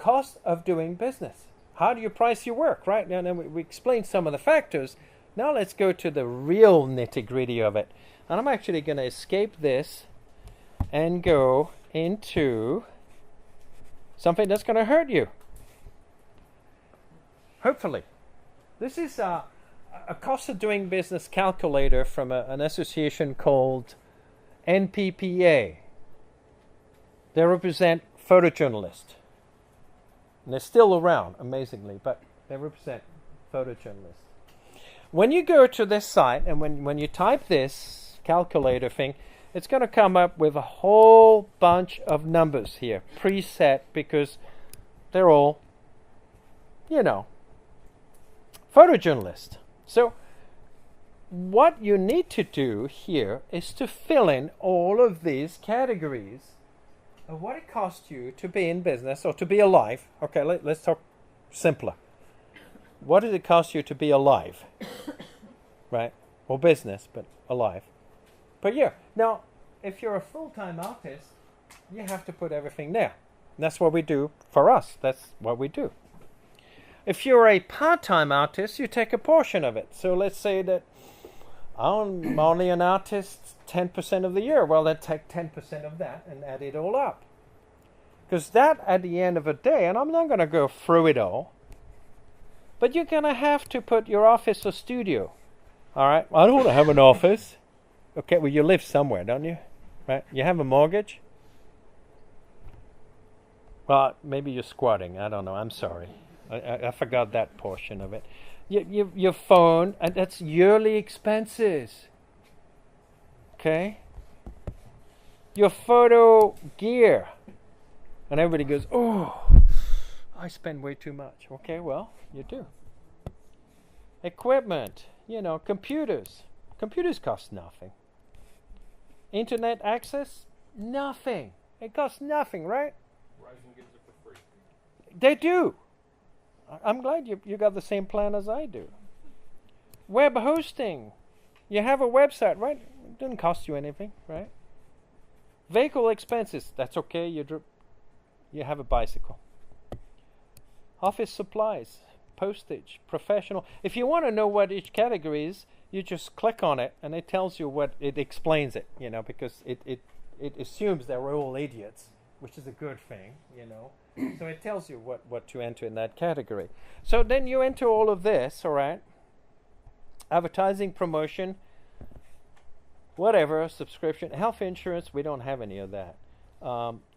cost of doing business. How do you price your work, right? And then we explained some of the factors. Now let's go to the real nitty-gritty of it. And I'm actually going to escape this and go into something that's going to hurt you. Hopefully. This is a cost of doing business calculator from an association called NPPA. They represent photojournalists. And they're still around, amazingly, but they represent photojournalists. When you go to this site and when you type this calculator thing, it's going to come up with a whole bunch of numbers here, preset, because they're all, photojournalists. So what you need to do here is to fill in all of these categories of what it costs you to be in business or to be alive. Okay, let's talk simpler. What does it cost you to be alive? Right? Or business, but alive. Per year. Now, if you're a full-time artist, you have to put everything there. And that's what we do for us. That's what we do. If you're a part-time artist, you take a portion of it. So let's say that I'm only an artist 10% of the year. Well, then take 10% of that and add it all up. Because that, at the end of the day, and I'm not going to go through it all, but you're going to have to put your office or studio. All right? I don't want to have an office. Okay, well, you live somewhere, don't you? Right? You have a mortgage? Well, maybe you're squatting. I don't know. I'm sorry. I forgot that portion of it. Your phone, and that's yearly expenses. Okay? Your photo gear. And everybody goes, oh, I spend way too much. Okay, well, you do. Equipment, computers. Computers cost nothing. Internet access, nothing. It costs nothing, right? Verizon gives it for free. They do. I'm glad you got the same plan as I do. Web hosting. You have a website, right? It doesn't cost you anything, right? Vehicle expenses. That's okay. You have a bicycle. Office supplies. Postage. Professional. If you want to know what each category is, you just click on it and it tells you what it explains it, because it assumes that we're all idiots, which is a good thing, So it tells you what to enter in that category. So then you enter all of this, all right? Advertising, promotion, whatever, subscription, health insurance, we don't have any of that.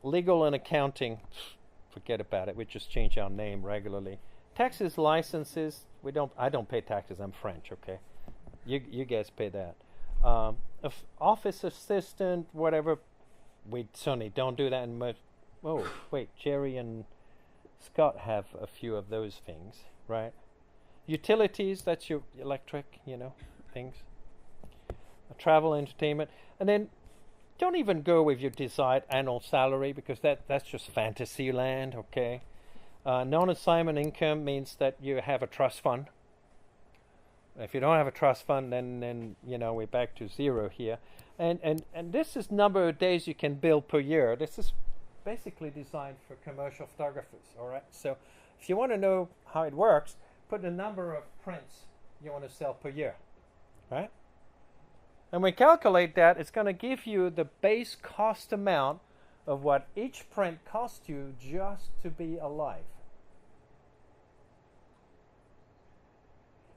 Legal and accounting, forget about it. We just change our name regularly. Taxes, licenses, I don't pay taxes. I'm French, okay? You guys pay that. Office assistant, whatever, we certainly don't do that in much. Oh, wait, Jerry and Scott have a few of those things, right? Utilities, that's your electric, things. Travel, entertainment. And then don't even go with your desired annual salary because that's just fantasy land, okay? Non-assignment income means that you have a trust fund. If you don't have a trust fund, then we're back to zero here. And this is number of days you can bill per year. This is basically designed for commercial photographers, all right? So if you want to know how it works, put the number of prints you want to sell per year, right? And we calculate that, it's going to give you the base cost amount of what each print costs you just to be alive.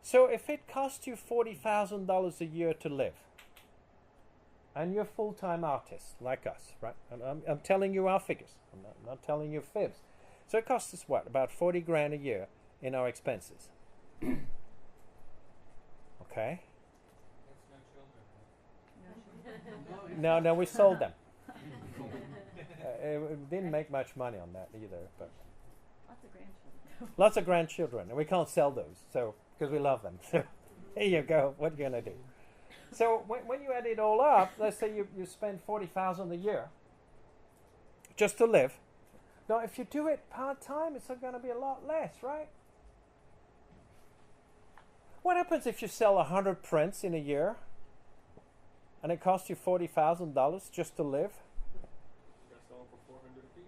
So if it costs you $40,000 a year to live, and you're a full-time artist like us, right? And I'm telling you our figures. I'm not telling you fibs. So it costs us what? About 40 grand a year in our expenses. Okay? No, we sold them. It didn't make much money on that either, but lots of grandchildren, and we can't sell those, so because we love them. So here you go. What are you gonna do? So when you add it all up, let's say you spend $40,000 a year just to live. Now, if you do it part-time, it's going to be a lot less, right? What happens if you sell 100 prints in a year and it costs you $40,000 just to live? You gotta sell them for $400 a piece.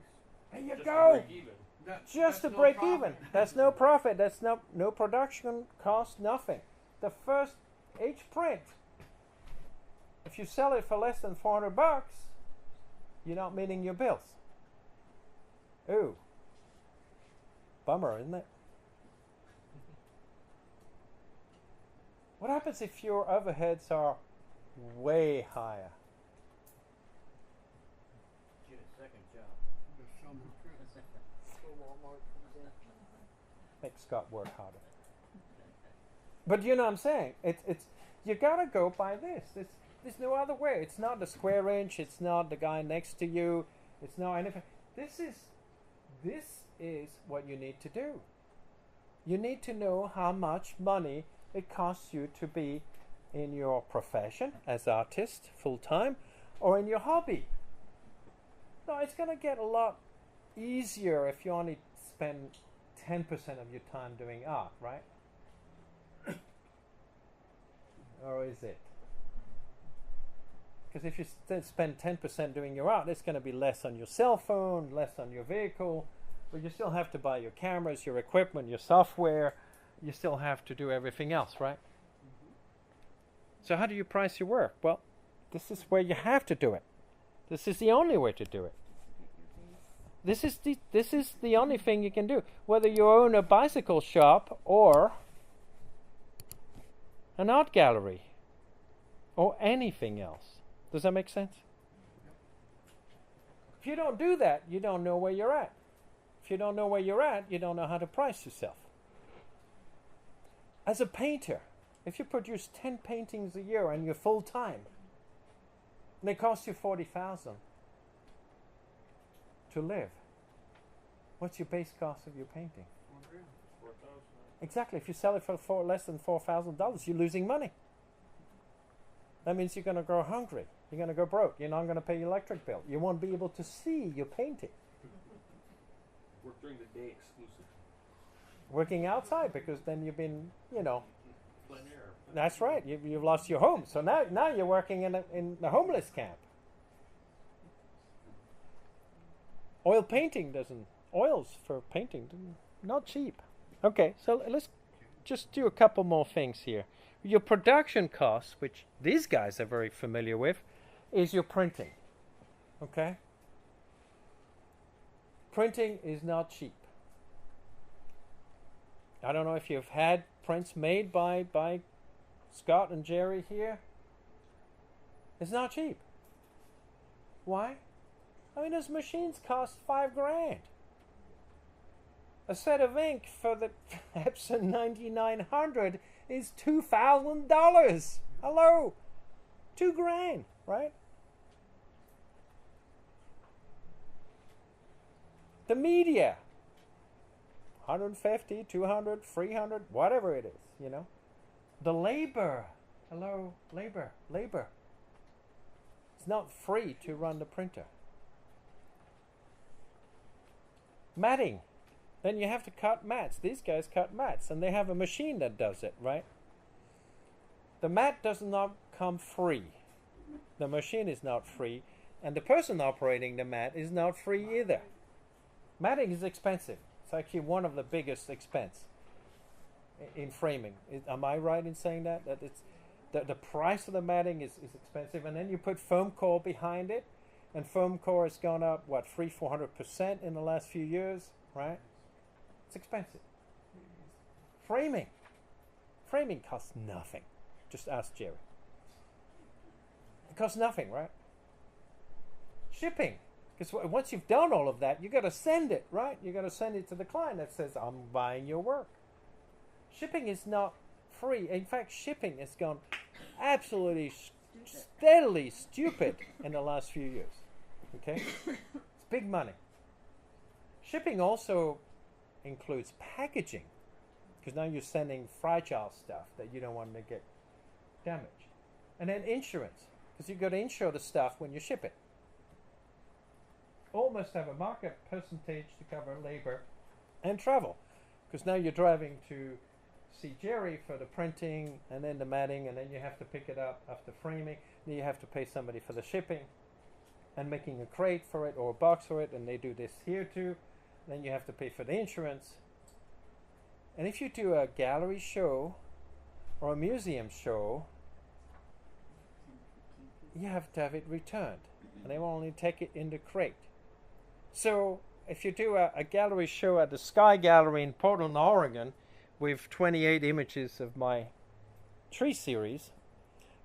There you Just go. to break even. Just to break even. That's no profit. That's no production cost, nothing. The first, each print, if you sell it for less than $400, you're not meeting your bills. Ooh. Bummer, isn't it? What happens if your overheads are way higher? Get a second job. Make Scott work harder. But you know what I'm saying? It's you gotta go by this. There's no other way. It's not the square inch. It's not the guy next to you. It's not anything. This is what you need to do. You need to know how much money it costs you to be in your profession as artist full time or in your hobby. No, it's gonna get a lot easier if you only spend 10% of your time doing art, right? Or is it? Because if you spend 10% doing your art, it's going to be less on your cell phone, less on your vehicle, but you still have to buy your cameras, your equipment, your software. You still have to do everything else, right? So how do you price your work? Well, this is where you have to do it. This is the only way to do it. This is the only thing you can do. Whether you own a bicycle shop or an art gallery or anything else. Does that make sense? If you don't do that, you don't know where you're at. If you don't know where you're at, you don't know how to price yourself. As a painter, if you produce 10 paintings a year and you're full time, and they cost you $40,000 to live, what's your base cost of your painting? $4,000. Exactly. If you sell it for less than $4,000, you're losing money. That means you're going to go hungry. You're going to go broke. You're not going to pay your electric bill. You won't be able to see your painting. Work during the day exclusive. Working outside, because then you've been, Plein air. That's right. You've lost your home. So now you're working in the homeless camp. Oils for painting, not cheap. Okay, so let's just do a couple more things here. Your production costs, which these guys are very familiar with, is your printing. Okay? Printing is not cheap. I don't know if you've had prints made by Scott and Jerry here. It's not cheap. Why? I mean, those machines cost $5,000. A set of ink for the Epson 9900 is $2,000. Hello, $2,000, right? The media, 150, 200, 300, whatever it is, The labor, hello, labor. It's not free to run the printer. Matting. Then you have to cut mats. These guys cut mats, and they have a machine that does it, right? The mat does not come free. The machine is not free, and the person operating the mat is not free either. Matting is expensive. It's actually one of the biggest expense in framing. Am I right in saying that? That it's the price of the matting is expensive, and then you put foam core behind it, and foam core has gone up, 300-400% in the last few years, right? It's expensive. Framing costs nothing. Just ask Jerry. It costs nothing, right? Shipping, because once you've done all of that, you got to send it, right? You got to send it to the client that says, "I'm buying your work." Shipping is not free. In fact, shipping has gone absolutely steadily stupid in the last few years. Okay, it's big money. Shipping also includes packaging, because now you're sending fragile stuff that you don't want to get damaged. And then insurance, because you've got to insure the stuff when you ship it. All must have a markup percentage to cover labor and travel, because now you're driving to see Jerry for the printing and then the matting, and then you have to pick it up after framing. Then you have to pay somebody for the shipping and making a crate for it or a box for it, and they do this here too. then you have to pay for the insurance. And if you do a gallery show or a museum show, you have to have it returned. And they will only take it in the crate. So if you do a gallery show at the Sky Gallery in Portland, Oregon, with 28 images of my tree series,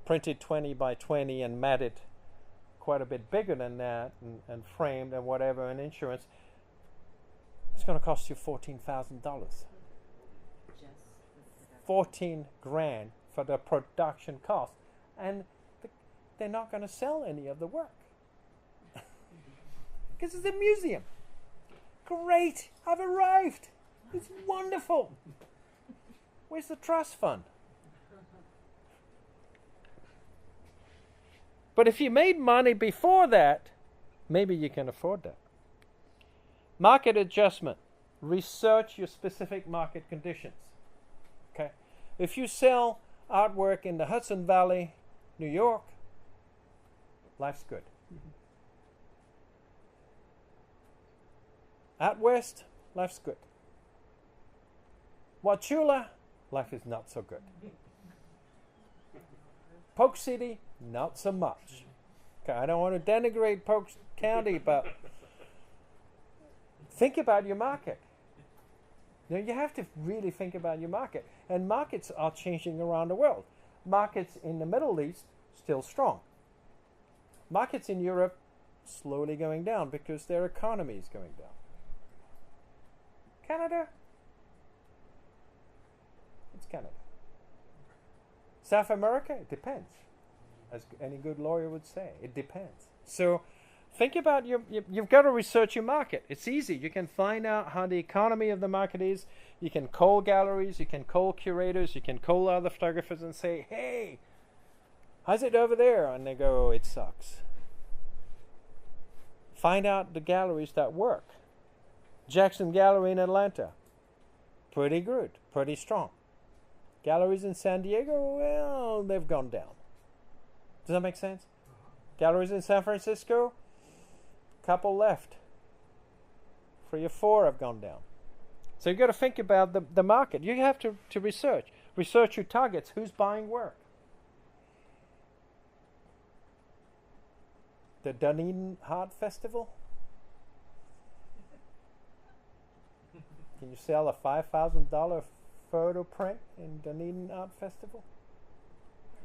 printed 20 by 20 and matted quite a bit bigger than that, and framed and whatever, and insurance, it's going to cost you $14,000. 14 grand for the production cost. And they're not going to sell any of the work. Because it's a museum. Great, I've arrived. It's wonderful. Where's the trust fund? But if you made money before that, maybe you can afford that. Market adjustment. Research your specific market conditions. Okay? If you sell artwork in the Hudson Valley, New York, life's good. Out west, life's good. Wauchula, life is not so good. Polk City, not so much. Okay, I don't want to denigrate Polk County, but think about your market. Now, you have to really think about your market. And markets are changing around the world. Markets in the Middle East, still strong. Markets in Europe, slowly going down because their economy is going down. Canada? It's Canada. South America? It depends. As any good lawyer would say, it depends. So think about you've got to research your market. It's easy. You can find out how the economy of the market is. You can call galleries, you can call curators, you can call other photographers and say, hey, how's it over there? And they go, oh, it sucks. Find out the galleries that work. Jackson Gallery in Atlanta, pretty good, pretty strong. Galleries in San Diego, well, they've gone down. Does that make sense? Galleries in San Francisco, couple left. 3 or 4 have gone down. So you've got to think about the market. You have to research. Research your targets. Who's buying work? The Dunedin Art Festival? Can you sell a $5,000 photo print in Dunedin Art Festival?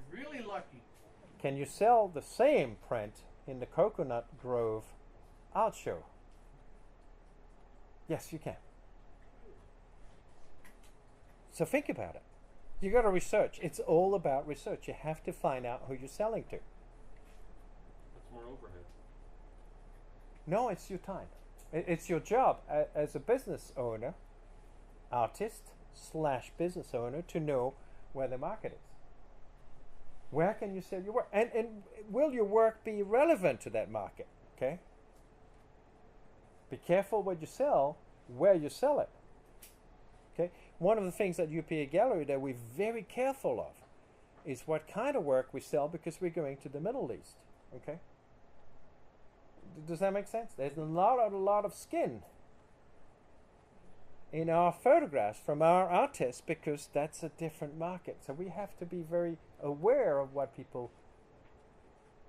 Really lucky. Can you sell the same print in the Coconut Grove Art Show? Yes, you can. So think about it. You got to research. It's all about research. You have to find out who you're selling to. That's more overhead. No, it's your time. It's your job as a business owner, artist/business owner, to know where the market is. Where can you sell your work? And will your work be relevant to that market? Okay? Be careful what you sell, where you sell it. Okay? One of the things at UPA Gallery that we're very careful of is what kind of work we sell, because we're going to the Middle East. Okay? Does that make sense? There's a lot of skin in our photographs from our artists, because that's a different market. So we have to be very aware of what people's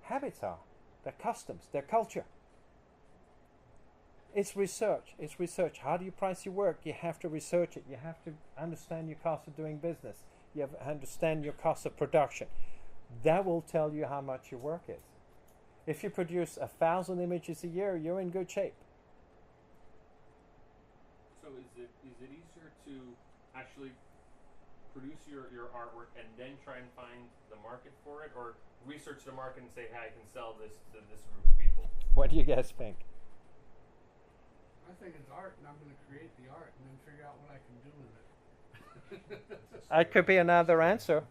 habits are, their customs, their culture. It's research. It's research. How do you price your work? You have to research it. You have to understand your cost of doing business. You have to understand your cost of production. That will tell you how much your work is. If you produce 1,000 images a year, you're in good shape. So is it easier to actually produce your artwork and then try and find the market for it, or research the market and say, hey, I can sell this to this group of people? What do you guys think? I think it's art, and I'm going to create the art and then figure out what I can do with it. That could be another answer.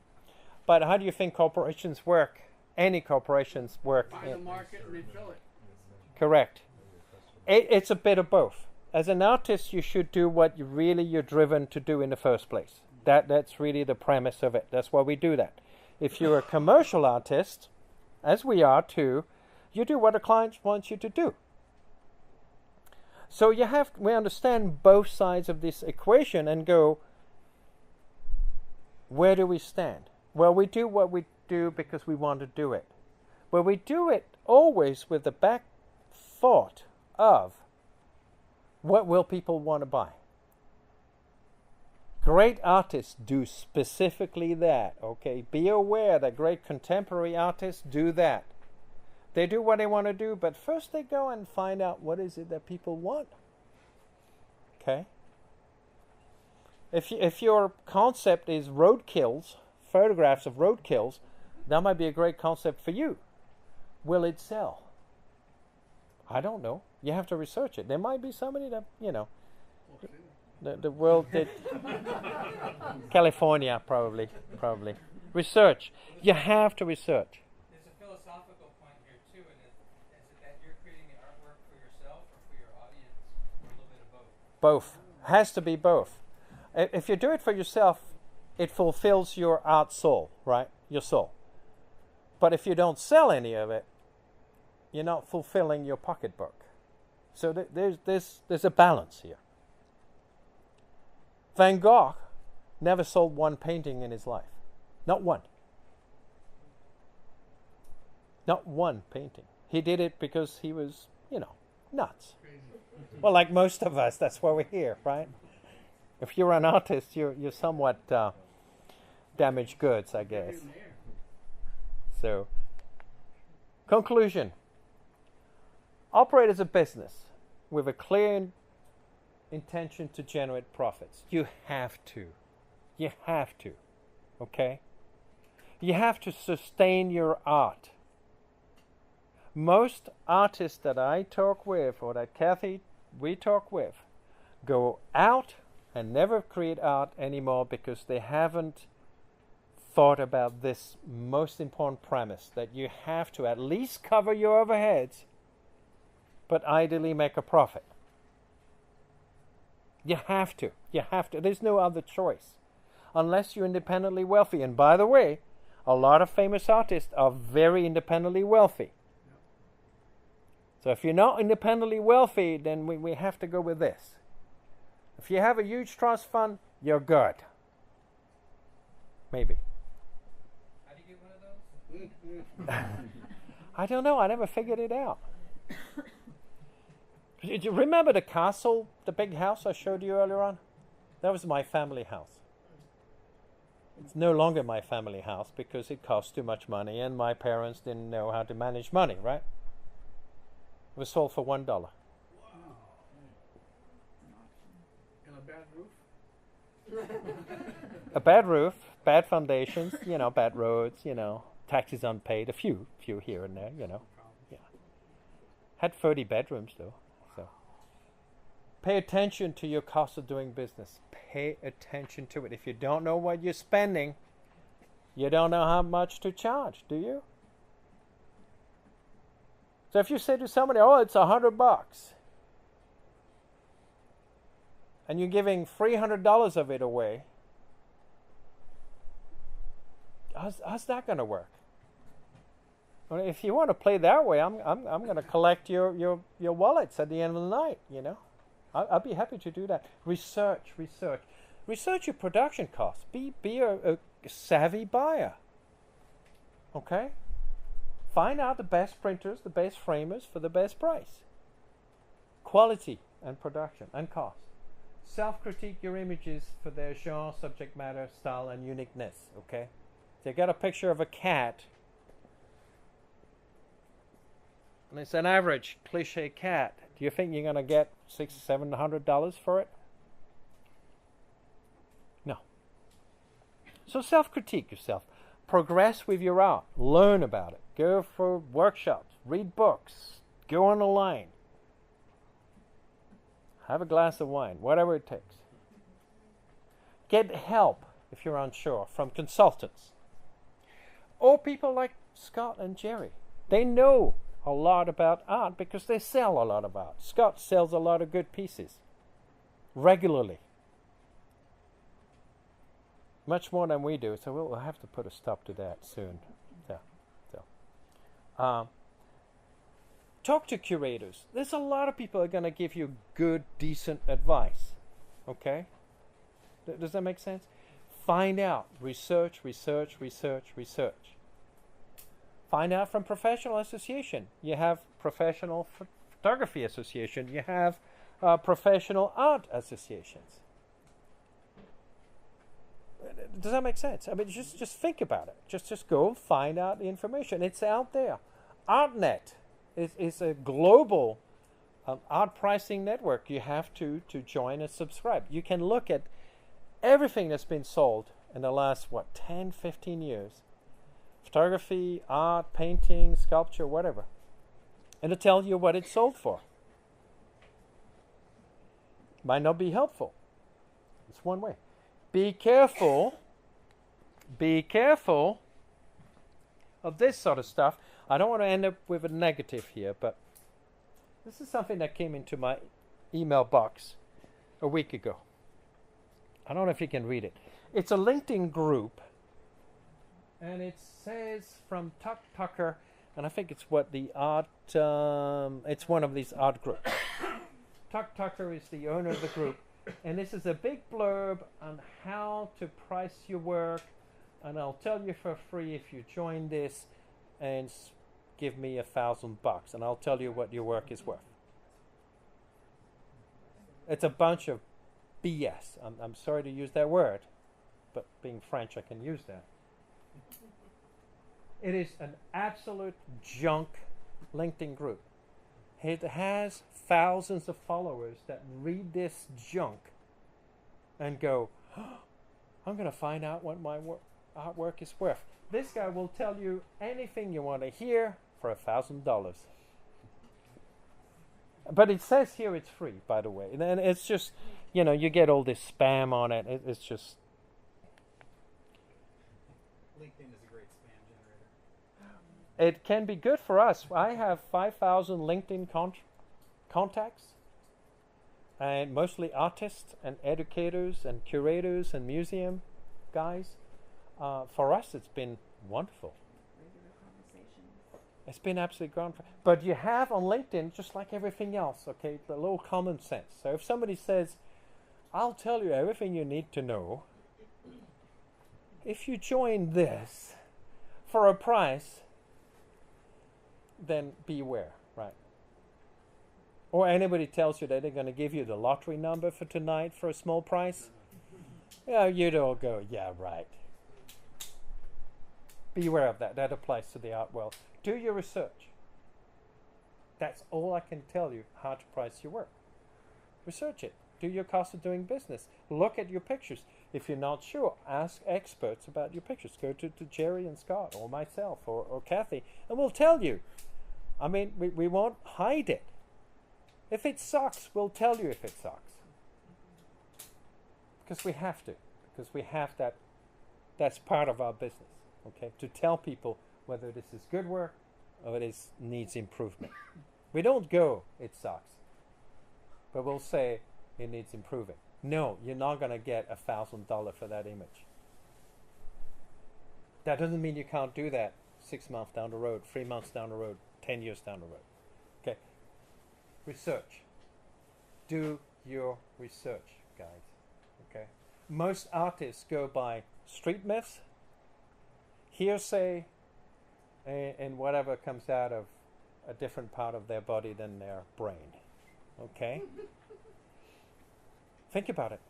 But how do you think corporations work? Any corporations work? Find the market and they fill it. Correct. It's a bit of both. As an artist, you should do what you're driven to do in the first place. That's really the premise of it. That's why we do that. If you're a commercial artist, as we are too, you do what a client wants you to do. So we understand both sides of this equation and go, where do we stand? Well, we do what we do because we want to do it. But we do it always with the back thought of, what will people want to buy? Great artists do specifically that, okay? Be aware that great contemporary artists do that. They do what they want to do, but first they go and find out what is it that people want. Okay? If your concept is roadkills, photographs of roadkills, that might be a great concept for you. Will it sell? I don't know. You have to research it. There might be somebody that, the world did. California, probably. Research. You have to research. There's a philosophical point here too, and is it that you're creating the artwork for yourself or for your audience, or a little bit of both? Both. Has to be both. If you do it for yourself, it fulfills your art soul, right? Your soul. But if you don't sell any of it, you're not fulfilling your pocketbook. So there's a balance here. Van Gogh never sold one painting in his life. Not one. Not one painting. He did it because he was, nuts. Well, like most of us, that's why we're here, right? If you're an artist, you're somewhat damaged goods, I guess. So, conclusion. Operate as a business with a clear intention to generate profits. You have to. You have to. Okay? You have to sustain your art. Most artists that I talk with, or that Kathy, we talk with, go out and never create art anymore because they haven't thought about this most important premise, that you have to at least cover your overheads, but ideally make a profit. You have to. You have to. There's no other choice. Unless you're independently wealthy. And by the way, a lot of famous artists are very independently wealthy. So if you're not independently wealthy, then we have to go with this. If you have a huge trust fund, you're good. Maybe. How do you get one of those? I don't know. I never figured it out. Did you remember the castle, the big house I showed you earlier on? That was my family house. It's no longer my family house because it cost too much money and my parents didn't know how to manage money, right? It was sold for $1. Wow. And a bad roof? A bad roof, bad foundations, bad roads, taxes unpaid, a few here and there, Yeah. Had 30 bedrooms though. So pay attention to your cost of doing business. Pay attention to it. If you don't know what you're spending, you don't know how much to charge, do you? So if you say to somebody, oh, it's $100, and you're giving $300 of it away, how's that going to work? Well, if you want to play that way, I'm going to collect your wallets at the end of the night. I'll be happy to do that. Research your production costs. Be a savvy buyer. Okay. Find out the best printers, the best framers for the best price. Quality and production and cost. Self-critique your images for their genre, subject matter, style, and uniqueness. Okay. So you got a picture of a cat, and it's an average cliche cat. Do you think you're going to get $600-700 for it? No. So self-critique yourself. Progress with your art. Learn about it. Go for workshops. Read books. Go on the line. Have a glass of wine. Whatever it takes. Get help if you're unsure from consultants. Or people like Scott and Jerry. They know a lot about art because they sell a lot of art. Scott sells a lot of good pieces. Regularly. Much more than we do, so we'll have to put a stop to that soon. Talk to curators. There's a lot of people who are going to give you good, decent advice. Okay? Does that make sense? Find out. Research, research, research, research. Find out from professional association. You have professional photography association. You have professional art associations. Does that make sense? I mean, just think about it. Just go and find out the information. It's out there. ArtNet is a global art pricing network. You have to join and subscribe. You can look at everything that's been sold in the last, 10, 15 years. Photography, art, painting, sculpture, whatever. And it'll tell you what it's sold for. Might not be helpful. It's one way. Be careful of this sort of stuff. I don't want to end up with a negative here, but this is something that came into my email box a week ago. I don't know if you can read it. It's a LinkedIn group, and it says from Tucker, and I think it's it's one of these art groups. Tucker is the owner of the group, and this is a big blurb on how to price your work, and I'll tell you for free if you join this and give me $1,000, and I'll tell you what your work is worth. It's a bunch of BS. I'm sorry to use that word, but being French, I can use that. It is an absolute junk LinkedIn group. It has thousands of followers that read this junk and go, oh, I'm going to find out what my artwork is worth. This guy will tell you anything you want to hear for $1,000. But it says here it's free, by the way. And it's just, you get all this spam on it. It's just... LinkedIn is a great spam generator. It can be good for us. I have 5,000 LinkedIn contacts, and mostly artists and educators and curators and museum guys. For us, it's been wonderful. Regular conversations. It's been absolutely grand. But you have on LinkedIn, just like everything else, okay, the little common sense. So if somebody says, I'll tell you everything you need to know, if you join this for a price, then beware, right? Or anybody tells you that they're going to give you the lottery number for tonight for a small price, you'd all go, yeah, right. Beware of that. That applies to the art world. Do your research. That's all I can tell you how to price your work. Research it. Do your cost of doing business. Look at your pictures. If you're not sure, ask experts about your pictures. Go to Jerry and Scott or myself or Kathy, and we'll tell you. I mean, we won't hide it. If it sucks, we'll tell you if it sucks. Because we have to. Because we have that. That's part of our business. Okay, to tell people whether this is good work or it needs improvement. We don't go, it sucks. But we'll say it needs improving. No, you're not going to get $1,000 for that image. That doesn't mean you can't do that 6 months down the road, 3 months down the road, 10 years down the road. Okay. Research. Do your research, guys. Okay. Most artists go by street myths, hearsay, and whatever comes out of a different part of their body than their brain. Okay? Think about it.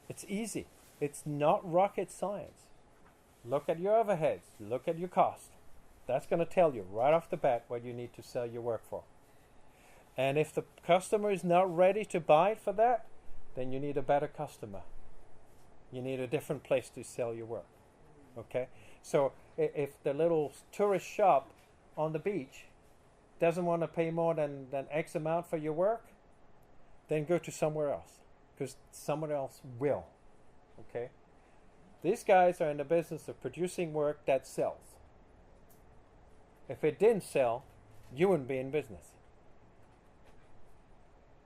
It's easy. It's not rocket science. Look at your overheads. Look at your cost. That's going to tell you right off the bat what you need to sell your work for. And if the customer is not ready to buy it for that, then you need a better customer. You need a different place to sell your work. Okay? So if the little tourist shop on the beach doesn't want to pay more than X amount for your work, then go to somewhere else. Because someone else will. Okay? These guys are in the business of producing work that sells. If it didn't sell, you wouldn't be in business.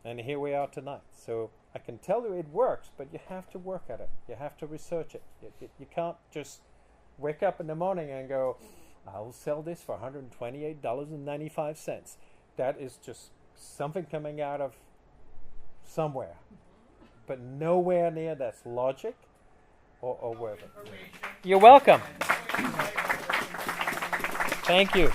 And here we are tonight. So I can tell you it works, but you have to work at it. You have to research it. You can't just wake up in the morning and go, I'll sell this for $128.95. that is just something coming out of somewhere, but nowhere near that's logic or whatever. You're welcome. Thank you.